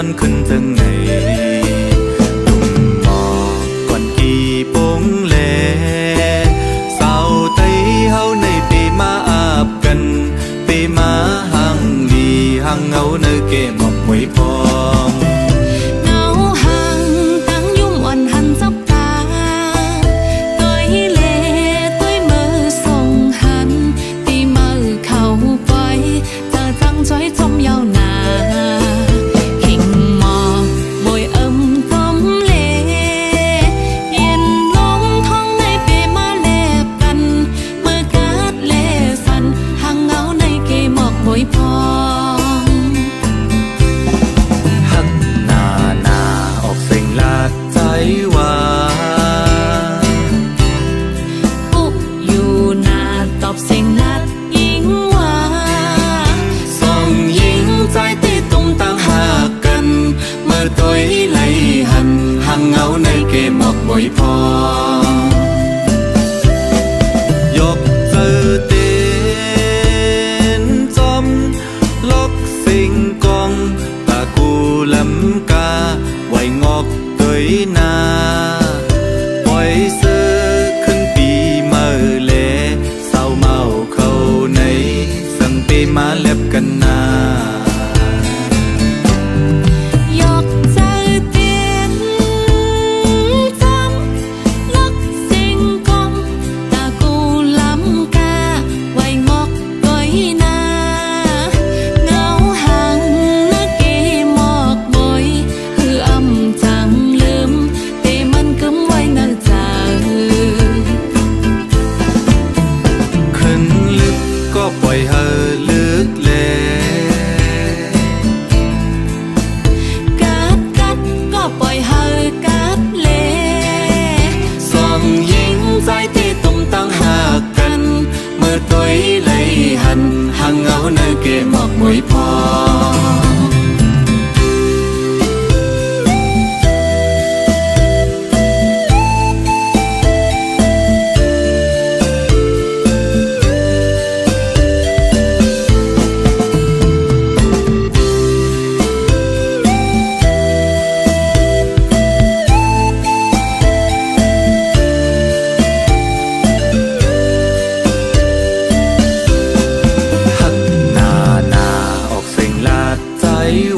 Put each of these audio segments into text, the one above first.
อนขึ้นถึงไหนตุ่มหมอกก่อนกี่ปงแลสาวไตเฮาในปีมาอาบกันปีมาหังดีหังเงาในเกมอกมวยพองเงาห่างตั้งยุ่มอ่อนหันจับตาต้อยเล่ต้อยมือส่งหันตีมือเข้าไปเธอจังจ้อยจมยาวนานหิ่งหมอกบอยจมเล่เย็นลมท้องในเปมาแลบกันเมื่อกาดเล่สันห่างเงาในเกมอกบอยพอว่าปุ๊บอยู่หน้าตอบเสียงนัดยิงว่าส่องยิงใจที่ตุ้มตั้งหากันเมื่อตัวไหลหันหังเงาในเกมอกบ่อยพอยกเจอเต้นจอมล็อกสิ่งกองตากูลำกาไว้งอกนาปล่อยเสือขึ้นปีเมื่อเลเศร้าเมาเข้าในสั่งปีมาเล็บกันนายกใจเตียนจำลักสิ่งกองตากูลำกาไว้งอกก้อยนาเงาห่างนักเกมอกบ่อยคืออำจังขึ้นลึกก็ปล่อยเฮอลึกเลกัดก็ปล่อยเฮอกัดเลส่องยิงใจที่ตุ้มตั้งหากันเมื่อตัวไหลหันหังเงาในเกมอกมวยพอ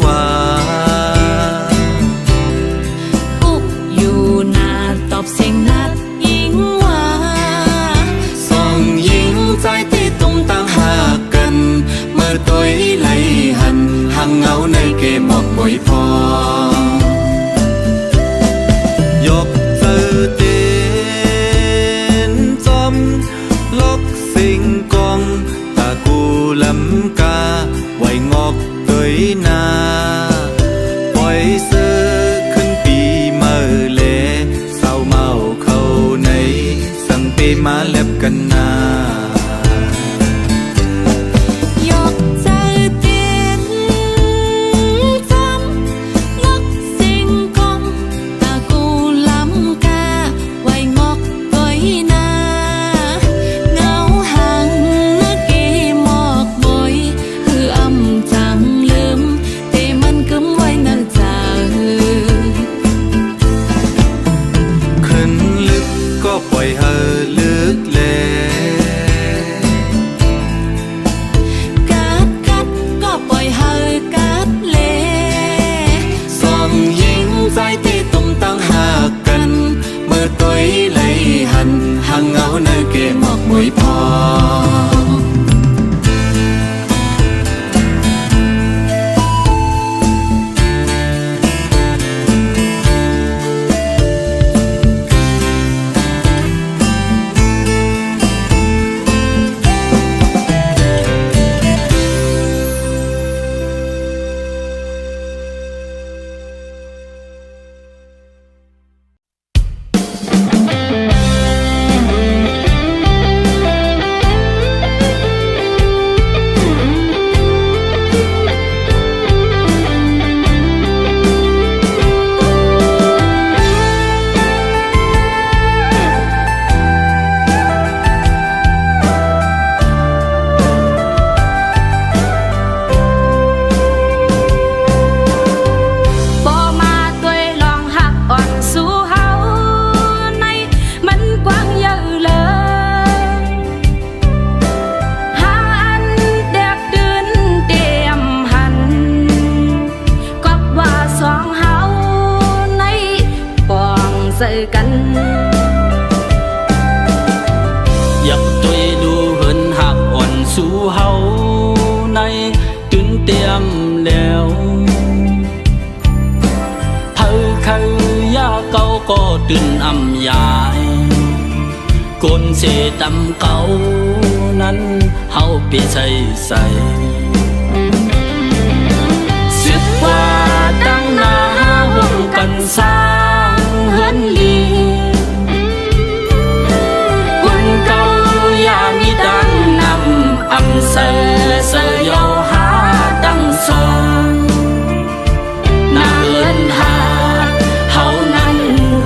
ว่าปุ๊บอยู่หน้าตอบเสียงนัดยิงว่าส่องยิงใจที่ตุ้มตั้งหากันเมื่อตัวไหลหันหังเงาในเกมอกบ่อยพอยกเจอเต้นจอมล็อกสิ่งกองตากูลำกาไว้งอกนาปล่อยเสือขึ้นปีเมื่อเลเศร้าเมาเข้าในสั่งปีมาเล็บกันนายกใจเตียนจำลัก จอกันอยากตัวดูเหินหักอ่อนสู่เฮาในตื่นเตรียมแล้วเผาเขายาเก่าก็ตื่นอำยายกนเสตำเก่านั้นเฮาเปียใส่สึกว่าตั้งหน้าห่วงกันสร้างเฮือนลีคนเก่าอย่ามีดังนำอำเสยาหาตั้งสองนาเฮือนหาเฮานั้น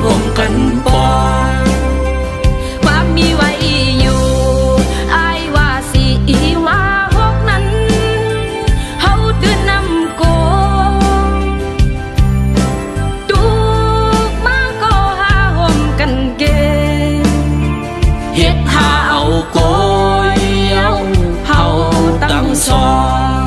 ห่วงกันปอความมีไว้อยู่อายว่าสิว่าหกนั้นเฮาตื่นนำโกตุกมาก็หาห่มกันเกเฮ็ดหาเอาโกยเอาเฮาตั้งสอง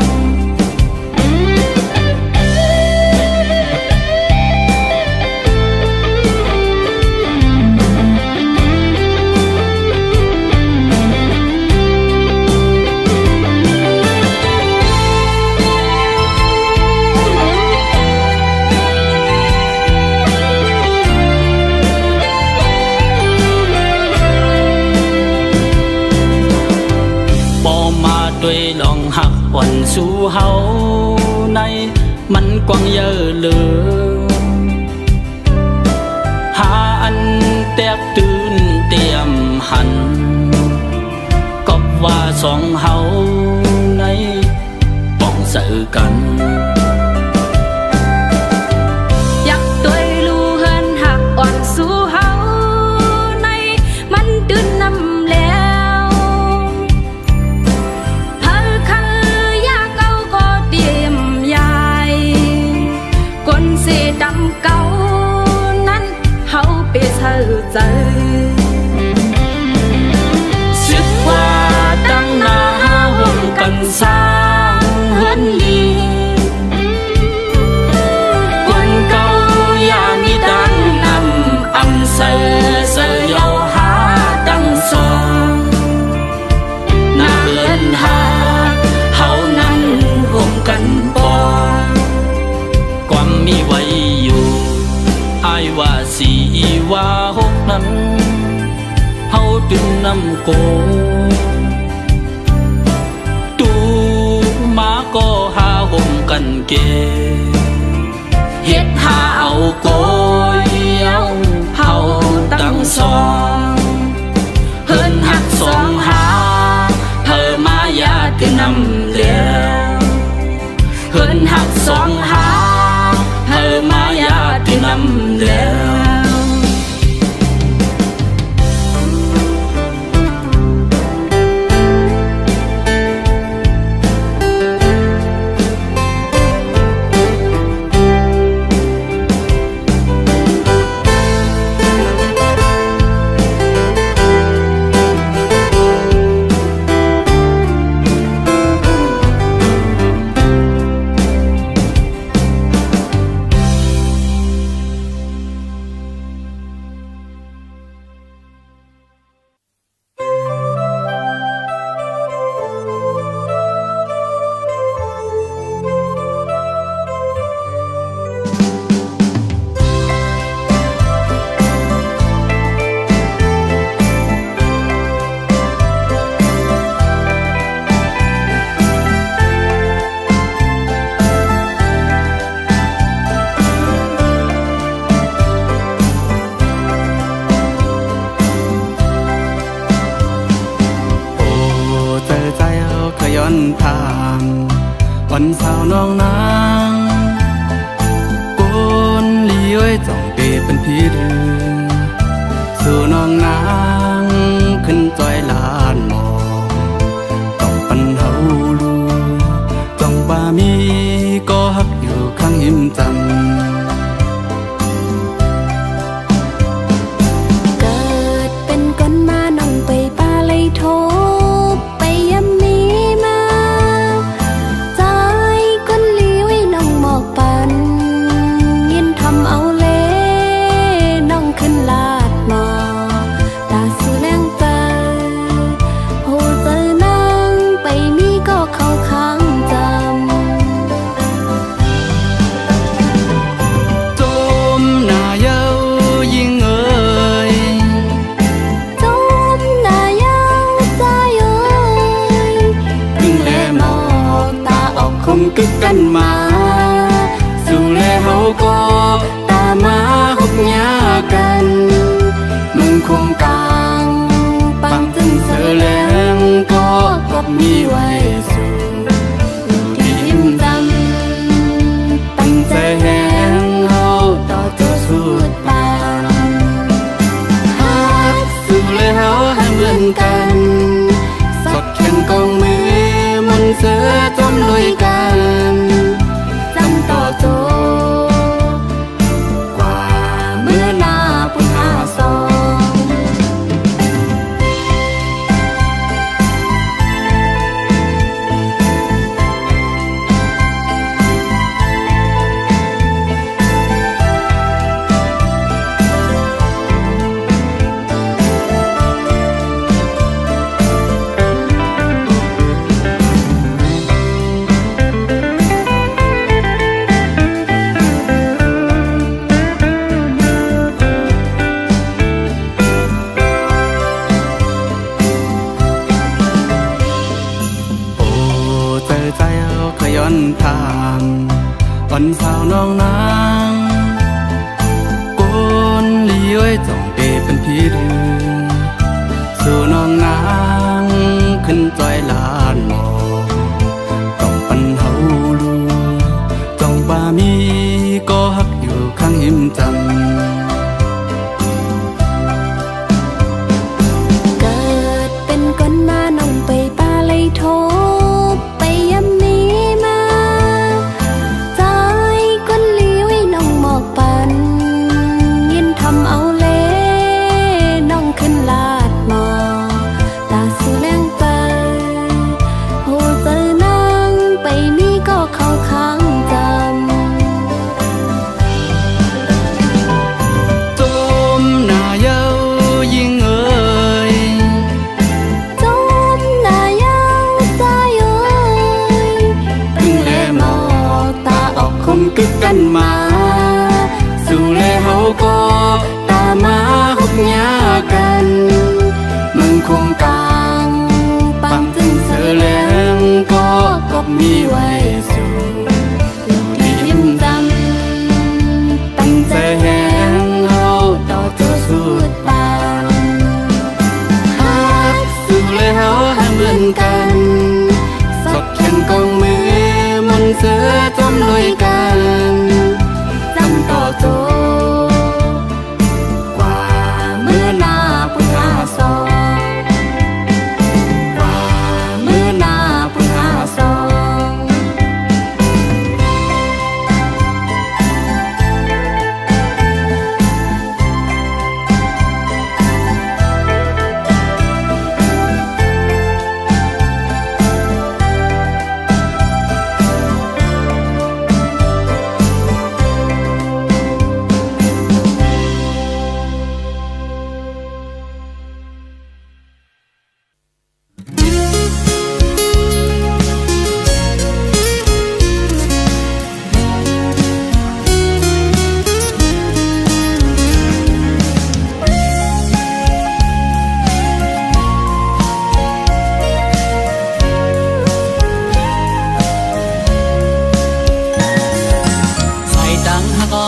ด้วยลองหักอ่อนสู่เฮาในมันกว้างเยอะเลยหาอันแตกตื่นเตรียมหันก็ว่าสองเฮาในป้องเสือกันอยากตัวรู้เฮินหักอ่อนสู่เฮาในมันตื่นนำแล้วดำเก่านั้นเฮาไปเธอใจสึกว่าตั้งหน้าห่วงกันสร้างเฮือนลีคนเก่าอย่ามีดังนำอำเสยาหาตั้งสองนาเฮือนหาเฮานั้นห่วงกันปอความมีไว้อยู่อายว่าสิว่าหกนั้นเฮาตื่นนำโกตูมาก็หาห่มกันเกเฮ็ดหาเอาโกยเอาเฮาตั้งสองเฮินหักสองหาเธอมายาตื่นนำแล้วเฮินหักสองหาเธอมายาที่นำแล้ววันสาวน้องนางกนลีเอ้ยจ้องเปเป็นพี่เดือสู่น้องนางขึ้นจอยลานหมอต้องปันเฮาลูจ้องบ่ามีก็ฮักอยู่ข้างหิมจันเกิดเป็นคนมาน้องไปป่าเลยโทไปยำมีมาใจคนลี้ไว้น้องหมอกปันยินทำเอาเล่น้อง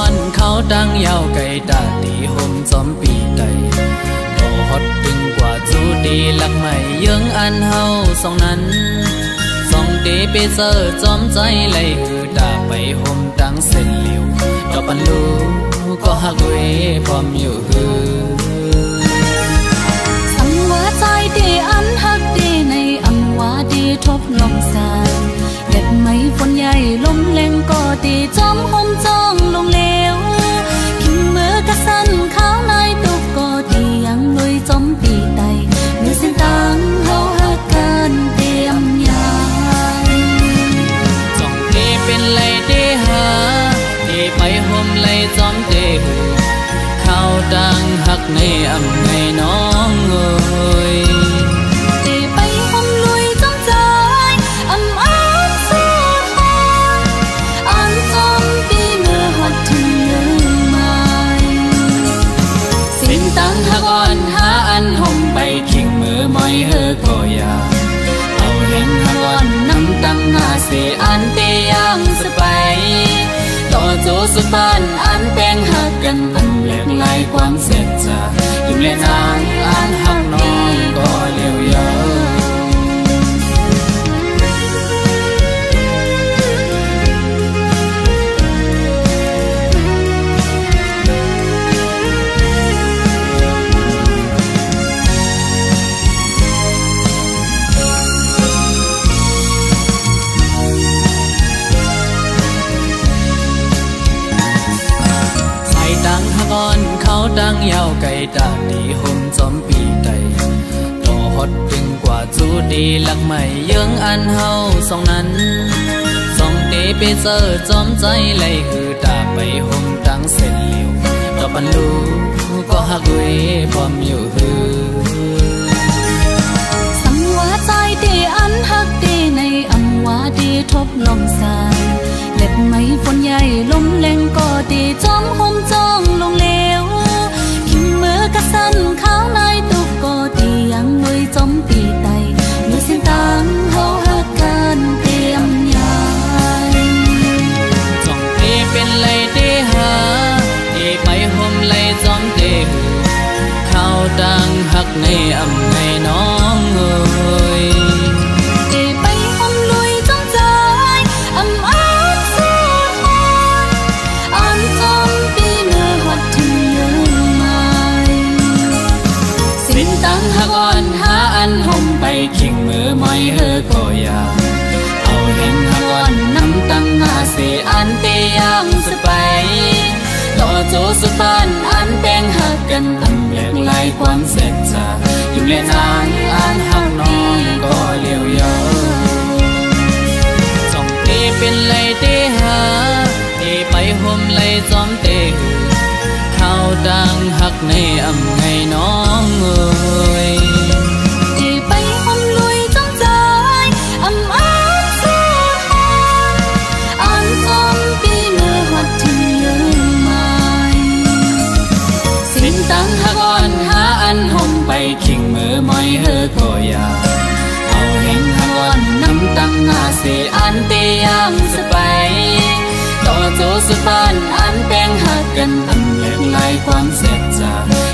อนเขาตั้งยาวไก่ตาตีห่มจอมปีไตก็ฮอดตึงกว่าจูดีหลักใหม่ยังอันเฮาสองนั้นสองเดไปเจอจอมใจไหลคือตาไปห่มตั้งเส้นเหลียวดอกปันลูก็หักเวพร้อมอยู่ฮือสังว่าใจดีอันหักดีในอันว่าดีทบลงสายเล็ดไม้ฝนใหญ่ลมแรงก็ดีจอมห่มจ้องลงเลวขิงมือกระสันข้าวในตุกก็ดียังลุยจอมปีไตเมื่อสิ้นตังเฮาหักกันเตรียมยายจ้องเดเป็นไหลเดหาเดไปห่มไหลจอมเดหือเขาดังหักในอำไงน้องเอ้ยเดไปห่มลุยจอมใจอำอ้างสู้ทนอันจอมปีเมื่อหัดถึงเรื่องใหม่สิ้นตังหักอ่อนหาอันห่มไปขิงมือมอยเฮอก็อยากเอาเห็นหักอ่อนน้ำตังหาเสียอันเตยังสบายต่อโจสุดบ้านอันแป้งหักกันอันแหลกลายความเสียใจยุ่งเล่นนางอันหักน้องก็เลี้ยวยาวดังหักอ่อนเขาดังยาวไก่ตาดีห่มจอมปีไตต่อฮอดตึงกว่าจูดีหลักใหม่ยังอันเฮาสองนั้นสองเดไปเจอจอมใจไหลคือตาไปห่มตั้งเส้นเหลียวดอกปันลูก็หักเวพร้อมอยู่ฮือสังว่าใจดีอันหักดีในอันว่าดีทบลงสายเล็ดไม้ฝนใหญ่ลมแรงก็ดีจอมห่มจ้องลงเลวขิงมือกระสันข้าวในตุกก็ดียังลุยจอมปีไตเมื่อสิ้นตังเฮาหักกันเตรียมยายจ้องเตเป็นไหลเดหาเดไปห่มไหลจอมเดหือเขาดังหักในอำไงน้องเอ้ยเดไปห่มลุยจอมใจอำอ้างสู้ทนอันจอมปีเมื่อหัดถึงเรื่องใหม่สิ้นตังหักอ่อนหาอันห่มไปขิงมือมอยเฮอก็อยากเอาเห็นหักอ่อนน้ำตังหาเสียอันเตยังสบายต่อโจสุดบ้านอันแป้งหักกันอันแหลกลายความเสียใจอยู่เล่นนางอันหักน้องก็เลี้ยวยาวจ้องเตเป็นไหลเตหาเตไปห่มไหลจอมเตหือเขาดังหักในอำไงน้องเอ้ยเดไปห่มลุยจอมใจอำอ้างสู้ทนอันจอมปีเมื่อหัดถึงเรื่องใหม่สิ้นตังหักอ่อนหาอันห่มไปขิงมือมอยเฮอก็อยากเอาเห็นหักอ่อนน้ำตังหาเสียอันเตยังสบายต่อโจสุดบ้านอันแป้งหักกันอันแหลกลายความเสียใจ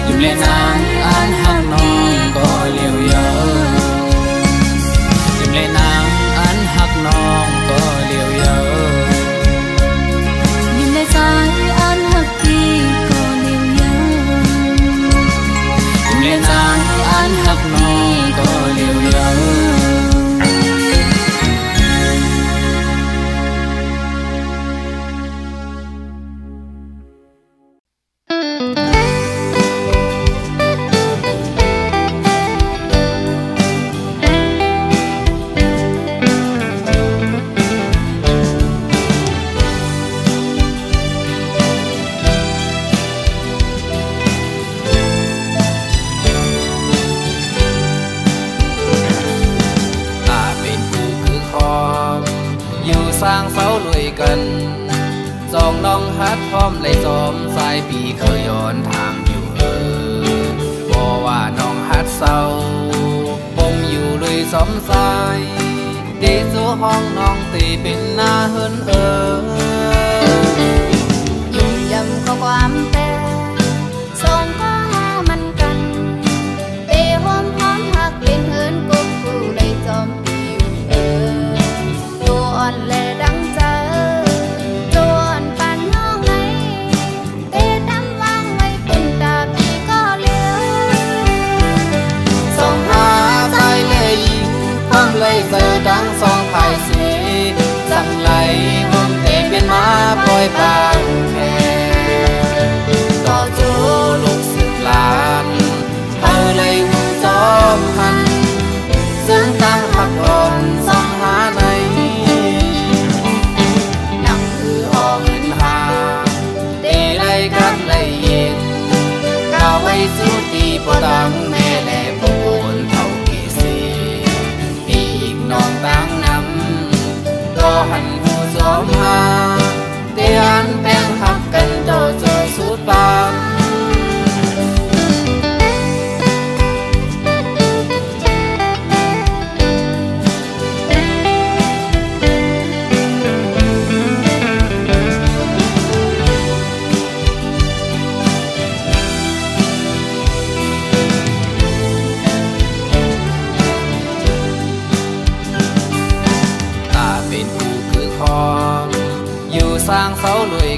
ยุ่งเล่นนางอันหักน้องก็เลี้ยวยาวยุ่งเล่นนางอันหักน้องก็เลี้ยวยาวอยู่ในใจอันหักดีก็เลี้ยวยาวยุ่งเล่นนางอันหักน้องก็เลี้ยวยาวสร้างเสาลุยกันจองน้องฮัดพร้อมเลยจอมสายปีเคยย้อนทางอยู่บอกว่าน้องฮัดเศร้าปมอยู่ลุยสมสายเดจูห้องน้องตีเป็นหน้าเฮินยุ่งยำ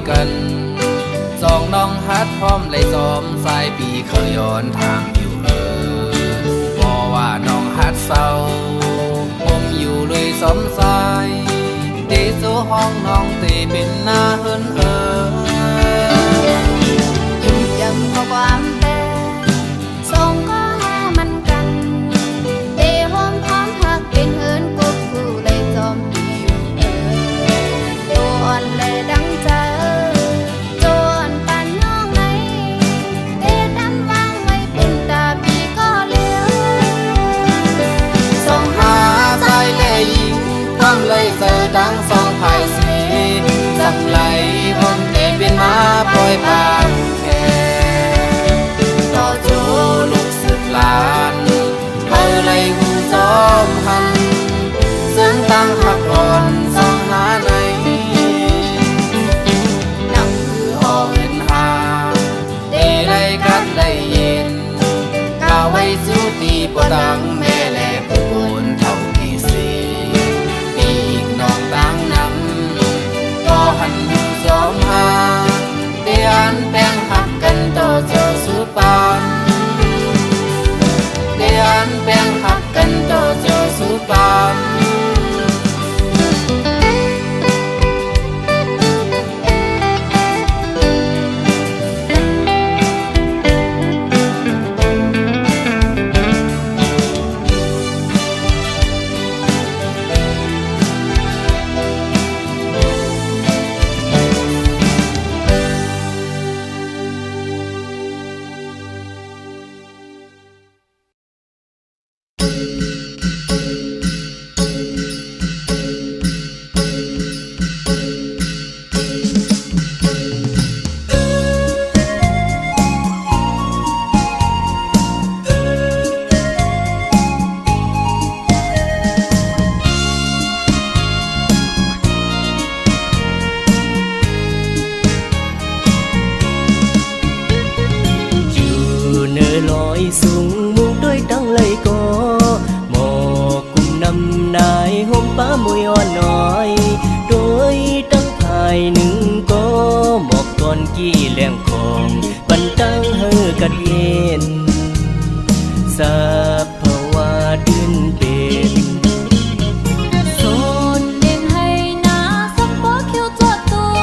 กันสองน้องฮัดพร้อมเลยซ้อมสายปีเคยย้อนทางอยู่บอกว่าน้องฮัดเศร้าผมอยู่เลยสมสายเดสู่ห้องน้องเตเป็นหน้าเฮินยิ่งจำข้อความแต่ส่งก็หามันกันเดหอมพร้อมหักเป็นเฮินกุ๊กกูเลยจอมปีอยู่ตัวอ่อนเลยดังใจจวนปันน้องไหนเดดำวางไว้เป็นตาปีก็เลี้ยวส่งหาใจเลยยิงพร้อมเลยเจอดังสองภายสีจับไหลผมเตเป็นมาปล่อยปานแค่ต่อโจลูกสืบลานเธอเลยหูจอมหันซึ่งตั้งหักอ่อนสองหาในนั่งคือหอเห็นหาเดได้กัดได้เย็นก้าวไว้สู้ตีปวดังแม่แลผู้คนเท่าที่สีปีกน้องตั้งนำก็หันหูจอมหาเดียนแป้งหักกันต่อเจ้าสุปานเดียนแป้งหักกันต่อเจ้าสุปานลอยสูงมุงด้วยตั้งเลยก็หมอกกุมนำนายห่มป้ามวยอ่อนน้อยโดยตั้งภายหนึ่งก็หมอกก่อนกี้แหลงของบันตั้งเฮอกัดเย็นสัพพวาดินเป็นโซนเด้งให้นาสักบ่คิวจอดตัว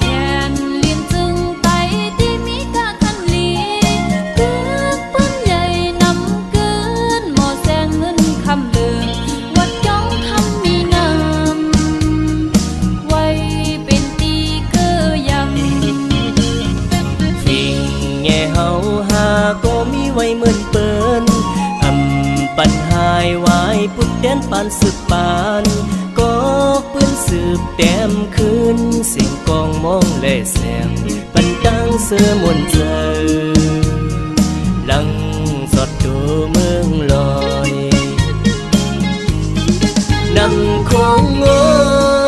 แกนเลียนจึงไตที่มีกะคันลีเกือบปืนใหญ่นำเกินหมอแสงเงินคำเลือวัดจ้องคำมีงามไว้เป็นตีเกอยำฟิงแง่เฮาหาก็มีไว้เหมือนเปิ้นปัญหายวายพุดแดนปานสืบปานก็ปืนสืบแต้มคืนเสียงกองมองและแสงปันดังเสือมนเจอลังสดดูเมืองลอยนั่งคงงอ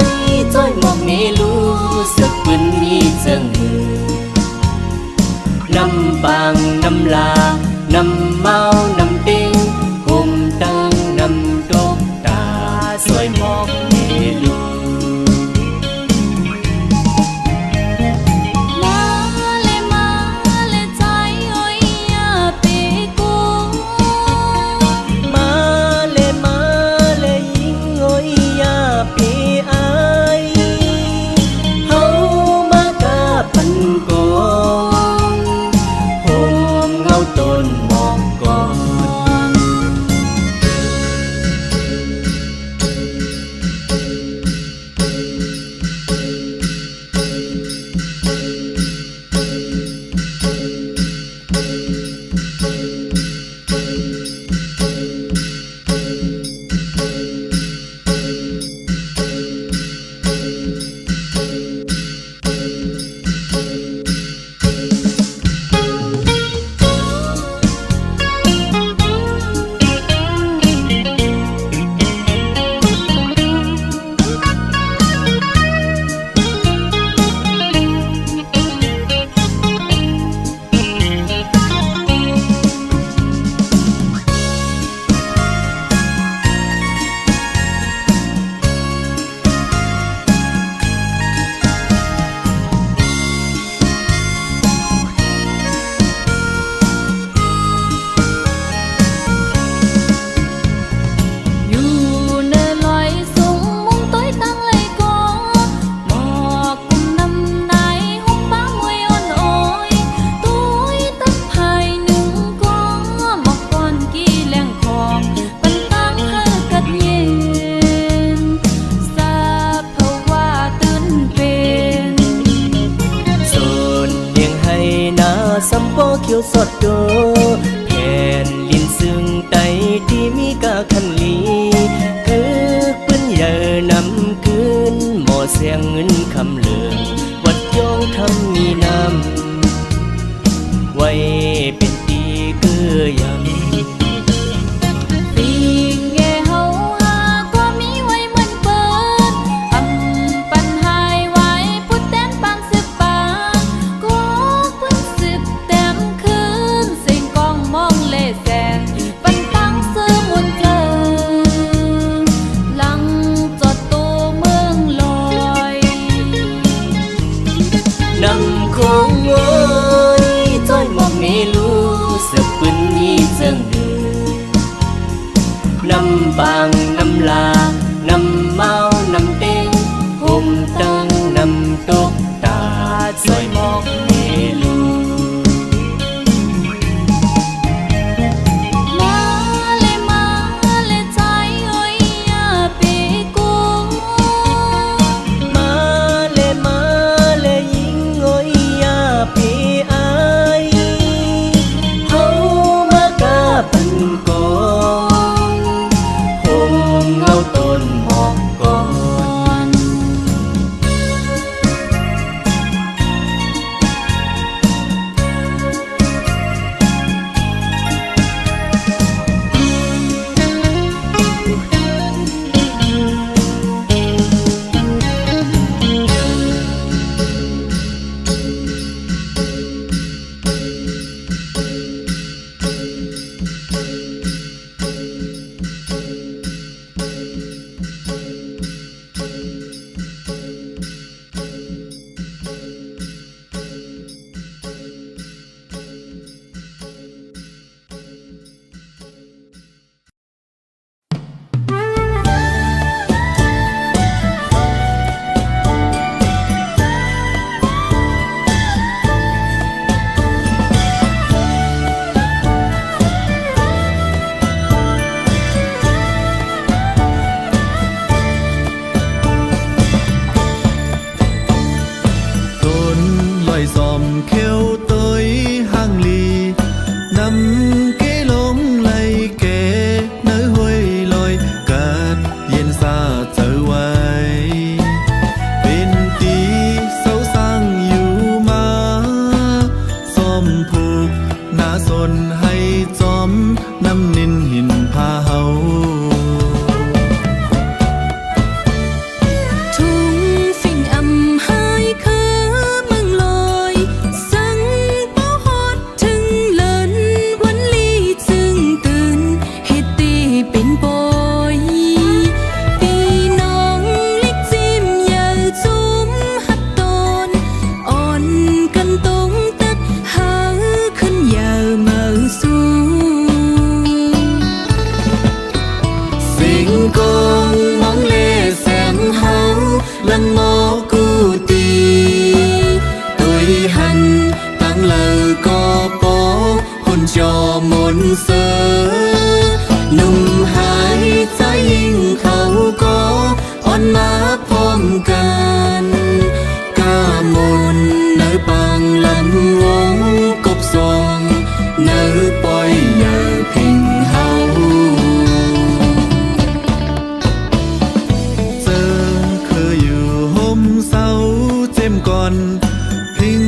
ยจ้อยมองเมลูสักปืนมีเจิงมือนำบางนำลานำเมานำเต็งกุมตั้งนำดกตาสวยมองเมลูมาเลยมาเลยใจอ้อยยาเปกูมาเลยยิงโอยยาปีอายเฮามากะปันกองผมเงาต้นมองก่อน สัมปอเขียวสดโดแผ่นลินซึ่งไตที่มีกาคันลีคือปืนใหญ่นำคืนหมอเสียงเงินคำเหลืองวัดยองทำมีน้ำไว้เป็นตีเกือยัง ปีแง่เฮาหาก็มีไว้เหมือนเปิ้นอำปันหายไว้พุดแต้มปานสิบปานก็เปิ้นสิบแต้มคืนเสียงกองมองเลแสนปันตั้งซื้อมุนเกินหลังจอดตัวเมืองลอยนำคงโว้ยจ้อยหมอกเมลูสึกปืนมีเจิงเดือนำบางนำลานำเมานำเต้งห่มตังนำตกตาจ้อยหมอกเมลู มาเลยใจเอ้ยอย่าไปกลัว มาเลยยิงโอ้ยอย่าไปอายเฮามากะปันก่อนห่มเงาต้นหมอกก่อน tôn loài dòm kêu tới hang ly nằm kế lông lay kề nơi hôi lòi cát yên xa trở quay bên tí sâu sang yêu ma dòm phục ná sồn hay dòm nằm nín hình pha hầu ทุ่งสิ่งอำหายคือเมืองลอยสังเป้าฮอดถึงเลินวันลีจึงตื่นเฮ็ดตีเป็นปอยปีน้องเล็กจิ้มอย่าจุ้มหัดตอนอ่อนกันตรงตักหาขึ้นอย่ามาสู้ Sinh con mong lê xem háo lăng mô cu tì tôi hành tăng lờ có bó hôn cho môn sơ nung hai trái hình khẩu có on má phom can ca môn nơi bằng lắm ngóng cốc giòn nơi bói nhờ hình háoอยู่ห่มเศร้าเจ็มก่อนพิง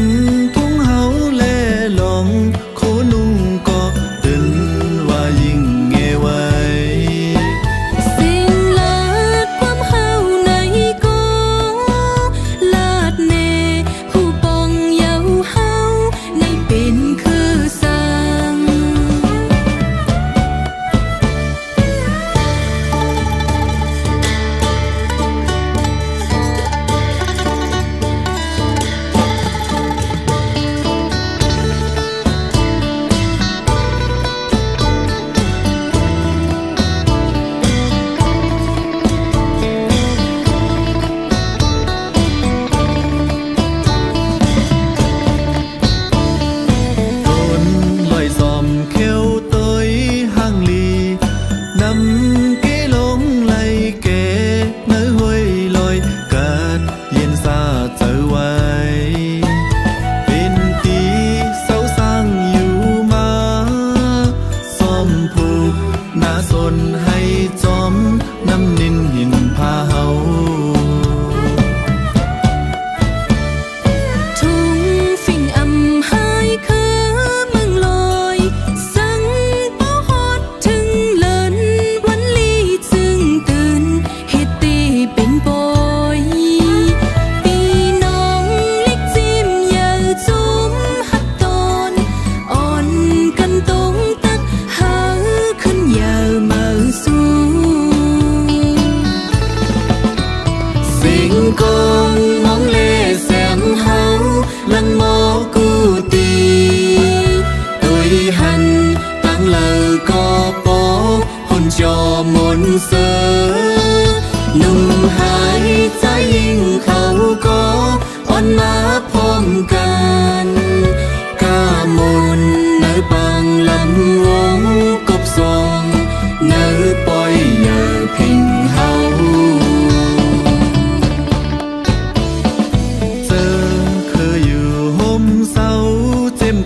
ทุ่งเฮาแลหลงโคนุ่งก็ตื่นว่ายิ่งเงไว้ สิ่งลาดความเฮาในก็ลาดแน่ผู้ปองเยาเฮา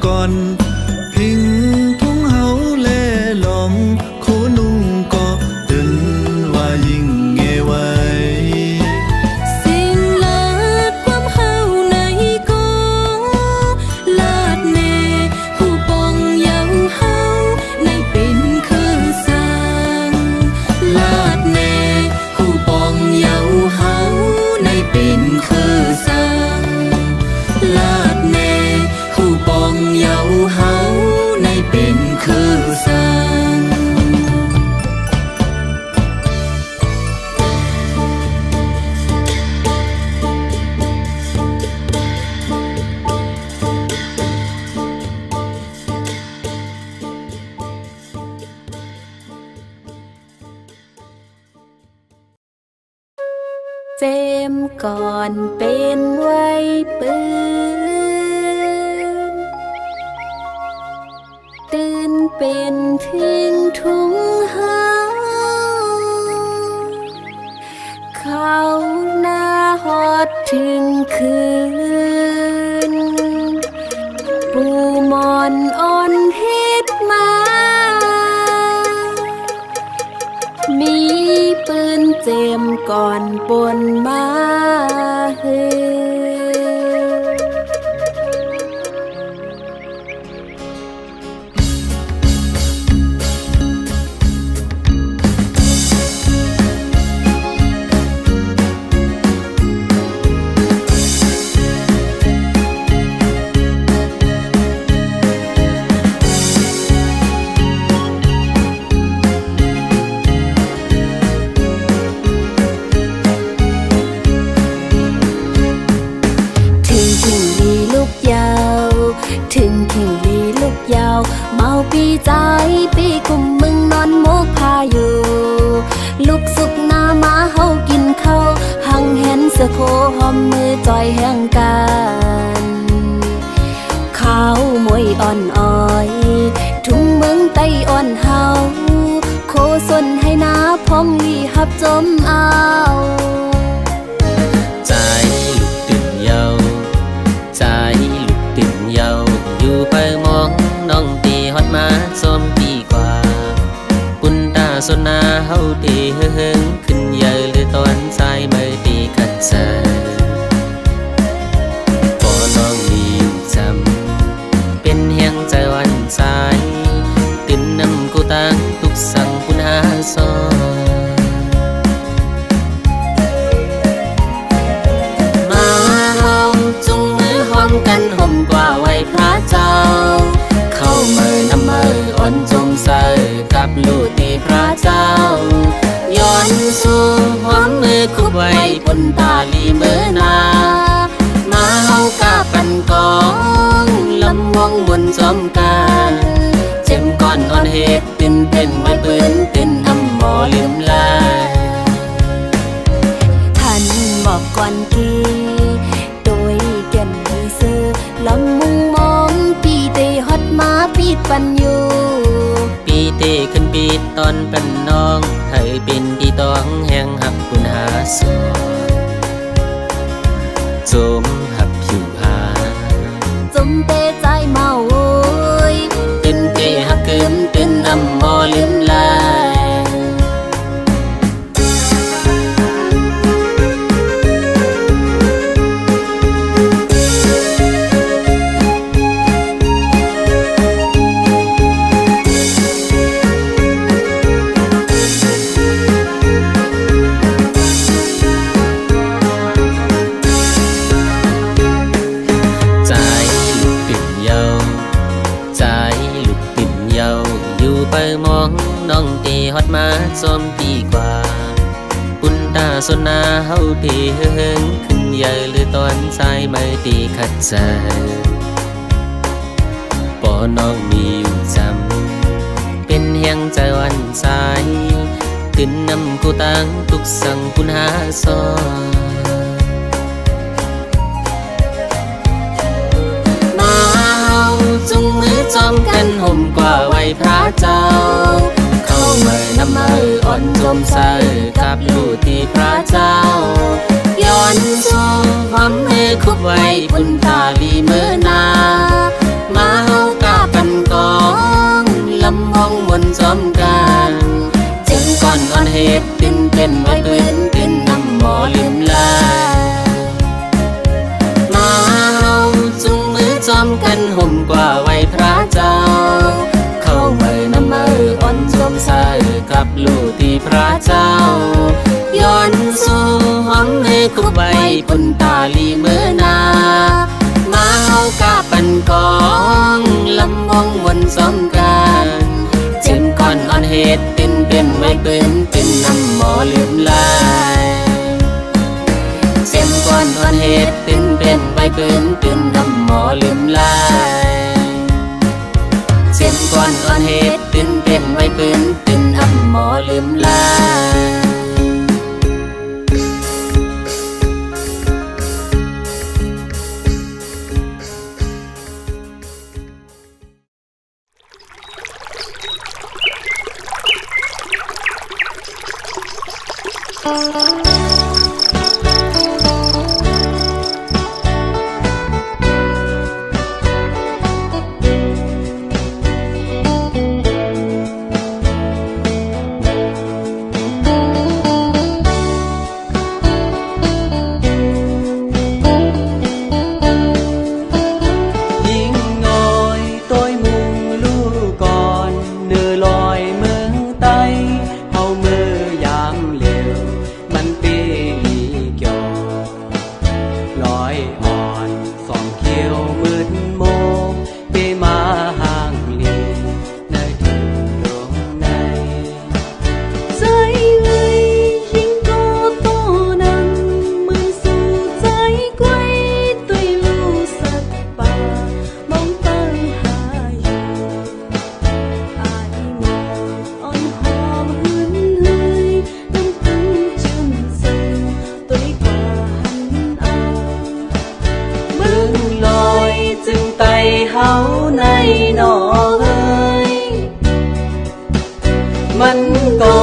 ก่อนพิงทุ่งเฮาแลหลองโคนุ่งก็ตึนว่ายิ่งเงไว้ สิ่งลาดความเฮาในก็ลาดแน่ผู้ปองเยาเฮาในเป็นคือสร้างลาดแน่ผู้ปองเยาเฮาในเป็นคือสร้างลาดแน่ผู้ปองเยาเฮาในเป็นคือสร้าง เจมก่อนเป็นไว้ปืนตื่นเป็นทิ้งทุ่งเฮาเขาหน้าฮอดถึงคืนปูมอนอ่อนเฮ็ดมา มีปืนเจมก่อนปนมาเฮ ปีใจปีกุมมึงนอนมุกพาอยู่ลุกสุกหน้ามาเฮากินข้าวหังเห็นเสือโคหอมมือจอยแห่งกันข้าวมวยอ่อนอ้อยทุ่งเมืองไต้อ่อนเฮาโคสนให้นาพองลีหับจมเอาใจลุกตื่นเยาใจลุกตื่นเยาอยู่ไปมองน้องตีฮอดมาส้มปีกว่าปุ่นตาสนนาเฮาตีเฮิงขึ้นเยอะหรือตอนสายเมื่อตีขัดเสพอน้องดีจำเป็นเฮียงใจวันสายตื่นน้ำกูตังตุกสั่งปุ่นหาซอกันห่มกว่าไว้พระเจ้าเข้าเมื่อนำเมื่ออ่อนจมเสยกับลูกตีพระเจ้าย้อนสู่หอมมือคุบไว้บนตาลีเมื่อนามาเฮากากันกองลำวงบนจอมกันเจ็มก้อนอ่อนเหตุตินเป็นไว้ปืนตินอำหมอลืมลายท่านบอกก่อนกี่ลำมุงมองปีเตฮอดมาปีดปันอยู่ปีเตขึ้นปีตอนเป็นน้องให้เป็นที่ต้องแห่งหักคุณหาสอนจมหับผิวหาจมเตใจเมาโวยตึนเตหักเกินตึนอำมอลืมลายไปมองน้องตีฮอดมาส้มปีกว่าปุ่นตาสนนาเฮาตีเฮิงขึ้นใหญ่หรือตอนสายไม่ตีขัดใจปอน้องมีอยู่จำเป็นเฮียงใจวันสายขึ้นนำกูตังตุกสั่งปุ่นหาซอจุงมือจอมกันห่มกว่าไว้พระเจ้าเข้าเมื่อนำมืออ่อนจมใส่กับลูกที่พระเจ้าย้อนสู่ความเมฆคุบไว้ปุ่นตาลีเมื่อนามาเฮา เหตุตินเป็นไว้ปืนเป็นน้ำหมอลืมลายมาเฮาจุงมือจอมกันห่มกว่าไว้พระเจ้าเข้าเมื่อนำมืออ่อนจมใส่กับลูกที่พระเจ้าย้อนสู่หอมเมฆคุบไว้ปุ่นตาลีเมื่อนามาเฮากะปันกองลำวงมนสมกันเจ็มก่อนอ่อนเหตุตินเป็นไว้ปืนเป็นน้ำหมอลืมลายเจ็มก่อนอ่อนเหตุตินเป็นไว้ปืนเป็นน้ำหมอลืมลายเจ็มก่อนอ่อนเหตุตินเป็นไว้ปืนเป็นน้ำหมอลืมลายมันก็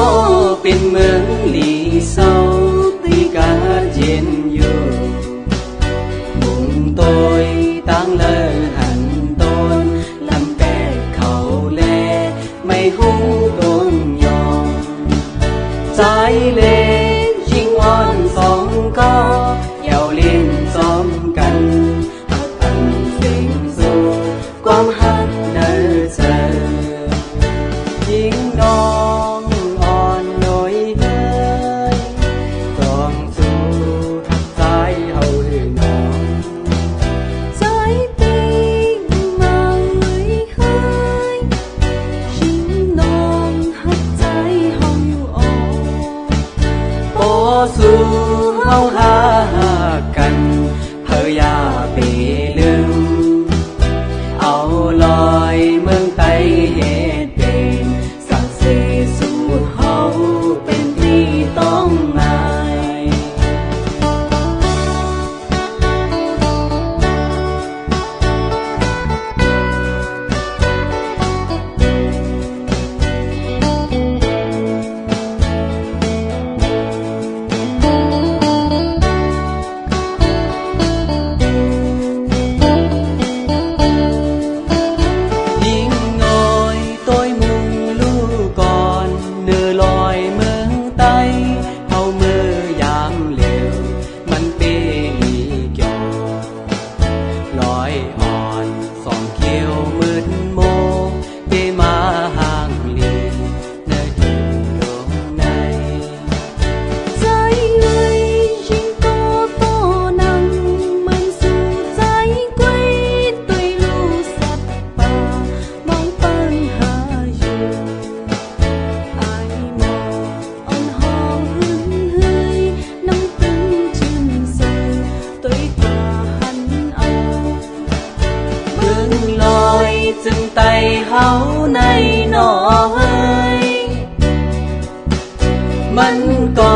เป็นเมืองหลีเศร้าที่กาดเย็นอยู่มุงตอยตั้งเลยหันต้นลำแปดเขาแลไม่หูต้นยอมใจเล่ยิ่งอ่อนสองก็เยาเล่นซ้อมกันหักอันสิ่งสู่ความหักเดินเจอยิ่งน้องอ่อนหน่อยเฮ้ยต้องสู้ทักใจเฮาหรือน้องใจตีมาเฮ้ยเฮ้ยยิ่งน้องหักใจเฮาอยู่อ่อนโอ้สู้เฮาหากันเพื่ออย่าไปลืมเอาลอยเมืองไต้เหตุเป็นสักเสสู่เฮาเป็นที่ต้องหมายยิ่งน้อยต้อยมุงลูกก่อนเนื้อลอยเมืองไต้เฮามือยามเหลวมันเปลีเกี่ยวลอยอ่อนสองเขียวมืดโมเปมาห่างลีเนื้อถึงดวงในใจเอ้ยยิ่งโตโตนังมันสู่ใจกว้ยตุยลูสัตว์ป่ามองปัญหาอยู่อายมองอ่อนหอมหึ่นเฮยน้ำตึงชื่นใสตุยกว่าหันเอาเมืองลอยจึงไต่เฮาในหนอเฮ้ยมันก็